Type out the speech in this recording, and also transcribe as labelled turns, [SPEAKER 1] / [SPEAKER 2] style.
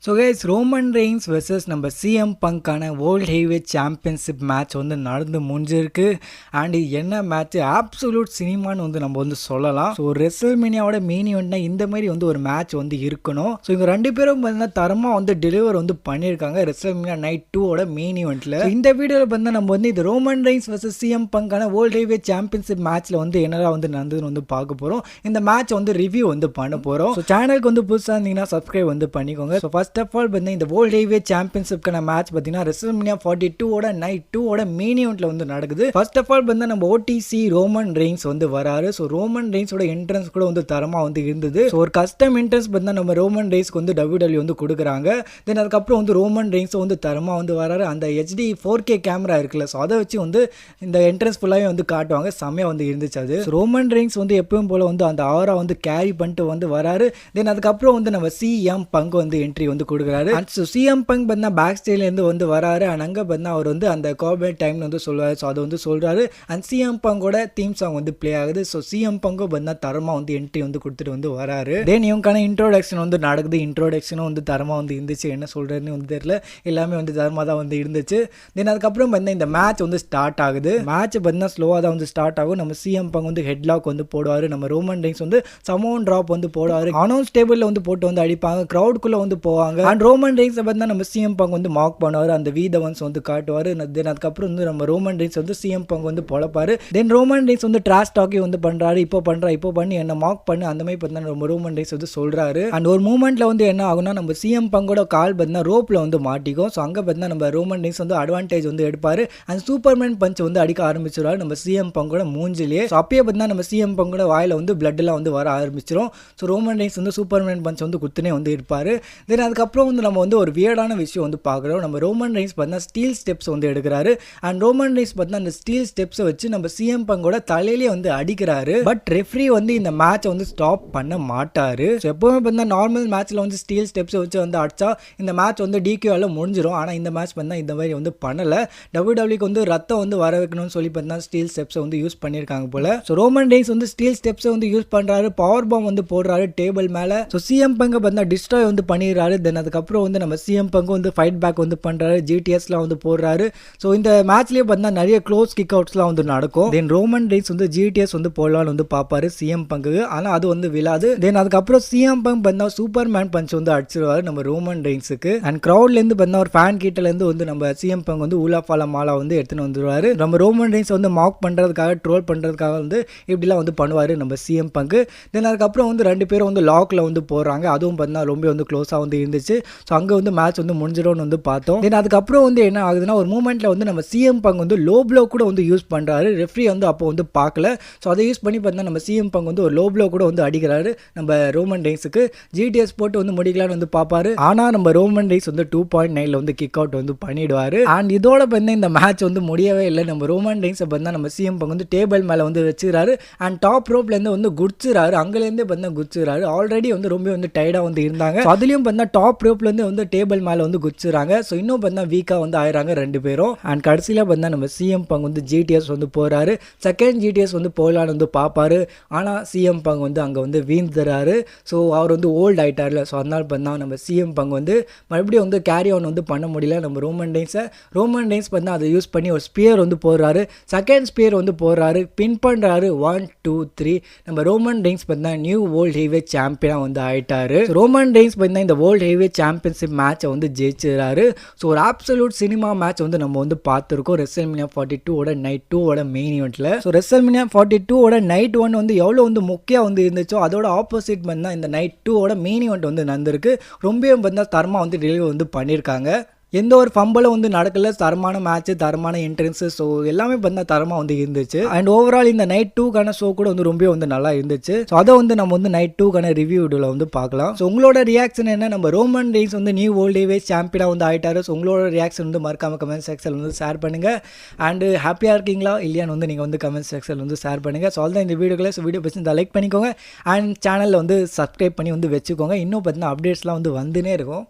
[SPEAKER 1] So guys Roman Reigns versus நம்ம CM பங்கான world heavyweight championship match வந்து நடந்து முடிஞ்சிருக்கு. அண்ட் இது என்ன மேட்ச் ஆப்சல்யூட் சினிமான்னு வந்து நம்ம வந்து சொல்லலாம். ஸோ ரெசல்மேனியாவோட மெயின் ஈவெண்ட்னா இந்த மாதிரி வந்து ஒரு மேட்ச் வந்து இருக்கணும். ஸோ இவங்க ரெண்டு பேரும் பார்த்தீங்கன்னா தரமாக வந்து டெலிவர் வந்து பண்ணியிருக்காங்க ரெசல்மேனியா நைட் 2ஓட மெயின் ஈவெண்ட்டில். இந்த வீடியோவில் பார்த்தா நம்ம வந்து இது ரோமன் ரெயின்ஸ் வெர்சஸ் சிஎம் பங்கான வேர்ல்ட் ஹெவிவேட் சாம்பியன்ஷிப் மேட்ச்சில் வந்து என்னடா வந்து நடந்ததுன்னு வந்து பார்க்க போகிறோம். இந்த மேட்ச் வந்து ரிவ்யூ வந்து பண்ண போகிறோம். ஸோ சேனலுக்கு வந்து புதுசாக இருந்தீங்கன்னா சப்ஸ்கிரைப் வந்து பண்ணிக்கோங்க. ஸோ ஃபர்ஸ்ட் ஆஃப் ஆல் பார்த்தீங்கன்னா இந்த வேர்ல்ட் ஹெவிவேட் சாம்பியன்ஷிப்கான மேட்ச் பார்த்தீங்கன்னா ரெசல்மேனியா 42ஓட நைட் 2ஓட மெயின் ஈவெண்ட்ல வந்து நடக்குது. ஃபர்ஸ்ட் ஆஃப் ஆல் பார்த்தீங்கன்னா நம்ம ஓடிசி ரோமன் ரெயின்ஸ் வந்து வராரு. ஸோ ரோமன் ரெயின்ஸோட என்ட்ரன்ஸ் கூட வந்து தரமாக வந்து இருந்தது. ஸோ ஒரு கஸ்டம் என்ட்ரன்ஸ் பார்த்தீங்கன்னா நம்ம ரோமன் ரெயின்ஸ்க்கு வந்து WWE வந்து கொடுக்குறாங்க. தென் அதுக்கப்புறம் வந்து ரோமன் ரெயின்ஸ் வந்து தரமாக வந்து வராரு. அந்த HD 4K கேமரா இருக்குல்ல, ஸோ அதை வச்சு வந்து இந்த என்ட்ரன்ஸ் ஃபுல்லாகவே வந்து காட்டுவாங்க. செம்மையாக வந்து இருந்துச்சு அது. ரோமன் ரெயின்ஸ் வந்து எப்பவும் போல வந்து அந்த ஆரா வந்து கேரி பண்ணிட்டு வந்து வராரு. தென் அதுக்கப்புறம் வந்து நம்ம சிஎம் பங்க் வந்து என்ட்ரி வந்து கொடுக்குறாரு. சிஎம் பங்க் பார்த்தா பேக் ஸ்டேஜ்லேருந்து வந்து வராரு. அண்ட் அங்கே பார்த்தா அவர் வந்து அந்த கார்பரேட் டைம்னு வந்து சொல்லுவார். ஸோ அதை வந்து சொல்கிறாரு. அண்ட் சிஎம் பங்கோட தீம் சாங் வந்து ப்ளே ஆகுது. ஸோ சிஎம் பங்கும் பார்த்தா தரமாக வந்து என்ட்ரி வந்து கொடுத்துட்டு வந்து வராரு. தென் இவங்கான இன்ட்ரோடக்ஷன் வந்து நடக்குது. இன்ட்ரோடக்ஷனும் வந்து தரமாக வந்து இருந்துச்சு. என்ன சொல்கிறதுன்னு வந்து தெரியல, எல்லாமே வந்து தரமாக தான் வந்து இருந்துச்சு. தென் அதுக்கப்புறம் பார்த்தா இந்த மேட்ச் வந்து ஸ்டார்ட் ஆகுது. மேட்ச் பார்த்தீங்கன்னா ஸ்லோவாக தான் வந்து ஸ்டார்ட் ஆகும். நம்ம சிஎம் பங்க் வந்து ஹெட்லாக் வந்து போடுவார். நம்ம ரோமன் ரெயின்ஸ் வந்து சமோன் ட்ராப் வந்து போடுவார். அனௌன்ஸ் டேபிளில் வந்து போட்டு வந்து அடிப்பாங்க. க்ரௌடுக்குள்ளே வந்து போவாங்க. அண்ட் ரோமன் ரெயின்ஸை பார்த்தா நம்ம சிஎம் பங்க் வந்து மார்க் பண்ணுவார். அந்த வீதவன்ஸ் வந்து காட்டுவார். தென் அதுக்கப்புறம் வந்து நம்ம ரோமன் ரெயின்ஸ் வந்து சிஎம் பங்க் வந்து பொழப்பாரு. தென் ரோமன் ரெயின்ஸ் வந்து ட்ராஷ் டாக்கி வந்து பண்ணுறாரு. இப்போ பண்ணி என்ன மார்க் பண்ணு அந்த மாதிரி பார்த்தா நம்ம ரோமன் ரெயின்ஸ் வந்து சொல்கிறாரு. அண்ட் ஒரு மூமெண்ட்ல வந்து என்ன ஆகும்னா நம்ம சிஎம் பங்கோட கால் பார்த்தா ரோப்பில் வந்து மாட்டிக்கும். ஸோ அங்கே பார்த்தா நம்ம ரோமன் ரெயின்ஸ் வந்து அட்வான்டேஜ் வந்து எடுப்பார். அந்த சூப்பர்மேன் பஞ்ச் வந்து அடிக்க ஆரம்பிச்சிருவாரு நம்ம சிஎம் பங்கோட மூஞ்சிலேயே. ஸோ அப்பயே பார்த்தா நம்ம சிஎம் பங்கோட வாயில் வந்து பிளட் எல்லாம் வந்து வர ஆரம்பிச்சிடும். ஸோ ரோமன் ரெயின்ஸ் வந்து சூப்பர்மேன் பஞ்ச் வந்து குத்துனே வந்து இருப்பார். தென் அதுக்கப்புறம் வந்து நம்ம வந்து ஒரு வியர்டான விஷயம் வந்து பார்க்குறோம். நம்ம ரோமன் ரெயின்ஸ் பார்த்தா ஸ்டீல் ஸ்டெப்ஸ் வந்து எடுக்கிறாரு. அண்ட் ரோமன் ரெயின்ஸ் பார்த்தா அந்த ஸ்டீல் ஸ்டெப்ஸை வச்சு நம்ம சிஎம் பங்கோட தலையிலேயே வந்து அடிக்கிறாரு. பட் ரெஃப்ரி வந்து இந்த மேட்சை வந்து ஸ்டாப் பண்ண மாட்டாரு. ஸோ எப்பவுமே பார்த்தா நார்மல் மேட்ச்ல வந்து ஸ்டீல் ஸ்டெப்ஸை வச்சு வந்து அடிச்சா இந்த மேட்ச் வந்து டிக்யூவால முடிஞ்சிடும். ஆனால் இந்த மேட்ச் பார்த்தா இந்த மாதிரி வந்து பண்ணல. WWE வந்து ரத்தம் வந்து வர வைக்கணும்னு சொல்லி பார்த்தா ஸ்டீல் ஸ்டெப்ஸை வந்து யூஸ் பண்ணியிருக்காங்க போல. ஸோ ரோமன் ரெயின்ஸ் வந்து ஸ்டீல் ஸ்டெப்ஸை வந்து யூஸ் பண்ணுறாரு. பவர் பாம் வந்து போடுறாரு டேபிள் மேலே. ஸோ சிஎம் பங்க பார்த்தா டிஸ்ட்ராய் வந்து பண்ணிடுறாரு. தென் அதுக்கப்புறம் வந்து நம்ம சிஎம் பங்கு வந்து ஃபைட் பேக் வந்து பண்ணுறாரு. ஜிடிஎஸ்லாம் வந்து போடுறாரு. ஸோ இந்த மேட்ச்லேயே பார்த்தா நிறைய க்ளோஸ் கிக் அவுட்ஸ்லாம் வந்து நடக்கும். தென் ரோமன் ரெயின்ஸ் வந்து ஜிடிஎஸ் வந்து போடலான்னு வந்து பார்ப்பாரு சிஎம் பங்குக்கு. ஆனால் அது வந்து விழாது. தென் அதுக்கப்புறம் சிஎம் பங்க் பார்த்தா சூப்பர் மேன் பஞ்ச் வந்து அடிச்சிருவாரு நம்ம ரோமன் ரெயின்ஸுக்கு. அண்ட் க்ரௌட்லேருந்து பார்த்தா ஒரு ஃபேன் கிட்டலேருந்து வந்து நம்ம சிஎம் பங்க் வந்து ஊலாஃபால மாலா வந்து எடுத்துன்னு வந்துருவாரு. நம்ம ரோமன் ரெயின்ஸ் வந்து மார்க் பண்ணுறதுக்காக ட்ரோல் பண்ணுறதுக்காக வந்து இப்படிலாம் வந்து பண்ணுவார் நம்ம சிஎம் பங்கு. தென் அதுக்கப்புறம் வந்து ரெண்டு பேரும் வந்து லாக்ல வந்து போடுறாங்க. அதுவும் பார்த்தா ரொம்ப வந்து க்ளோஸாக வந்து இருந்துச்சு. ஸோ அங்கே வந்து மேட்ச் வந்து முடிஞ்சிடும்னு வந்து பார்த்தோம். தென் அதுக்கப்புறம் வந்து என்ன ஆகுதுன்னா ஒரு மூமெண்ட்ல வந்து நம்ம சிஎம் பங்க் வந்து லோ ப்ளோ கூட வந்து யூஸ் பண்ணுறாரு. ரெஃப்ரி வந்து அப்போ வந்து பார்க்கல. ஸோ அதை யூஸ் பண்ணி பார்த்தா நம்ம சிஎம் பங்க் வந்து ஒரு லோ ப்ளோ கூட வந்து அடிக்கிறாரு நம்ம ரோமன் ரெயின்ஸுக்கு. ஜிடிஎஸ் போட்டு வந்து முடிக்கலான்னு வந்து பார்ப்பாரு. ஆனால் நம்ம ரோமன் ரெயின்ஸ் வந்து 2.9ல வந்து கிக் அவுட் வந்து பண்ணிடுவாரு. அண்ட் இதோட வந்து இந்த மேட்ச் வந்து முடியவே இல்லை. நம்ம ரோமன் ரெயின்ஸை பார்த்தா நம்ம சிஎம் பங்க் வந்து டேபிள் மேலே வந்து வச்சுக்கிறாரு. அண்ட் டாப் ரோப்லேருந்து வந்து குடிச்சுறாரு. அங்கேருந்தே பார்த்தா குடிச்சுறாரு. ஆல்ரெடி வந்து ரொம்ப வந்து டைடாக வந்து இருந்தாங்க. அதுலேயும் பார்த்தா டாப் ரோப்லேருந்து வந்து டேபிள் மேலே வந்து குடிச்சுறாங்க. ஸோ இன்னும் பார்த்தா வீக்காக வந்து ஆயிடுறாங்க ரெண்டு பேரும். அண்ட் கடைசியில் பார்த்தா நம்ம சிஎம் பங்க் வந்து ஜிடிஎஸ் வந்து போகிறாரு. செகண்ட் ஜிடிஎஸ் வந்து போகலான்னு வந்து பார்ப்பாரு. ஆனால் சிஎம் பங்க் வந்து அங்கே வந்து வீழ்ந்துறாரு. ஸோ அவர் வந்து ஓல்டு ஆகிட்டார்ல. ஸோ அதனால பார்த்தா நம்ம சிஎம் பங்க் வந்து மறுபடியும் வந்து கேரி ஆன் வந்து பண்ண முடியல நம்ம ரோமன் ரெயின்ஸ் பார்த்தா அதை யூஸ் பண்ணி ஒரு ஸ்பியர் வந்து போடுறாரு. செகண்ட் ஸ்பியர் வந்து போடுறாரு. பின் பண்ணுறாரு. 1 2 3 நம்ம ரோமன் ரெயின்ஸ் பார்த்தா நியூ வேர்ல்ட் ஹெவிவேட் சாம்பியனாக வந்து ஆயிட்டாரு. ரோமன் ரெயின்ஸ் பார்த்தா இந்த வேர்ல்ட் ஹெவிவேட் சாம்பியன்ஷிப் மேட்சை வந்து ஜெயிச்சிடறாரு. ஸோ ஒரு ஆப்சல்யூட் சினிமா மேட்ச் வந்து நம்ம வந்து பார்த்துருக்கோம் ரெசல்மேனியா 42ஓட நைட் 2ஓட மெயின் ஈவெண்ட்டில். ஸோ ரெசல்மேனியா 42ஓட நைட் 1 வந்து எவ்வளோ வந்து முக்கியம் வந்து இருந்துச்சோ அதோட ஆப்போசிட் பார்த்தா இந்த நைட் 2ஓட மெயின் ஈவெண்ட் வந்து நடந்திருக்கு. ரொம்பவும் பார்த்தா தரமாக வந்து டெலிவரி வந்து பண்ணியிருக்காங்க. எந்த ஒரு ஃபம்பலும் வந்து நடக்கல. தரமான மேட்ச், தரமான என்ட்ரன்ஸு. ஸோ எல்லாமே பார்த்தா தரமாக வந்து இருந்துச்சு. அண்ட் ஓவரால் இந்த நைட் 2க்கான ஷோ கூட வந்து ரொம்ப வந்து நல்லா இருந்துச்சு. ஸோ அதை வந்து நம்ம வந்து நைட் 2க்கான ரிவ்யூ வீடியோவில் வந்து பார்க்கலாம். ஸோ உங்களோட ரியாக்ஷன் என்ன? நம்ம ரோமன் ரெயின்ஸ் வந்து நியூ வேர்ல்ட் ஹெவிவேட் சாம்பியனாக வந்து ஆயிட்டாரு. ஸோ உங்களோட ரியாக்ஷன் வந்து மறக்காம கமெண்ட் செக்ஷன் வந்து ஷேர் பண்ணுங்கள். அண்ட் ஹாப்பியாக இருக்கீங்களா இல்லையான்னு வந்து நீங்கள் வந்து கமெண்ட் செக்ஷன் வந்து ஷேர் பண்ணுங்கள். ஸோ அதுதான் இந்த வீடியோக்களை. ஸோ வீடியோ பிடிச்சிருந்தா லைக் பண்ணிக்கோங்க. அண்ட் சேனலில் வந்து சப்ஸ்கிரைப் பண்ணி வந்து வச்சுக்கோங்க. இன்னும் பார்த்தீங்கன்னா அப்டேட்ஸ்லாம் வந்து வந்துனே இருக்கும்.